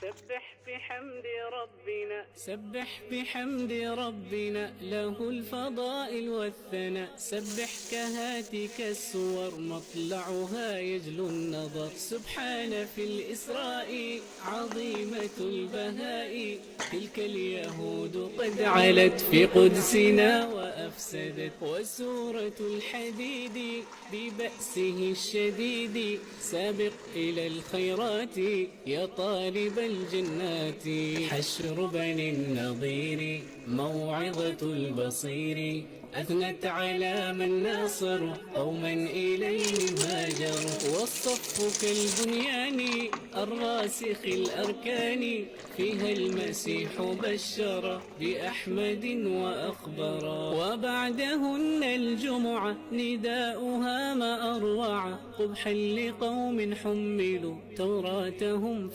سبح بحمد ربنا له الفضائل والثناء. سبح كهاتك السور مطلعها يجلو النظر. سبحان في الإسراء عظيمة البهاء. تلك اليهود قد علت في قدسنا وأفسدت. وسورة الحديد ببأسه الشديد. سابق إلى الخيرات يا طالب الجنات. حشر بني النضير موعظة البصير. أثنت على من ناصروا قوما إليهم هاجروا. والصف كالبنيان الراسخ الأركان. فيها المسيح بشر بأحمد وأخبرا. وبعدهن الجمعة نداؤها ما أروع. قبحا لقوم حملوا توراتهم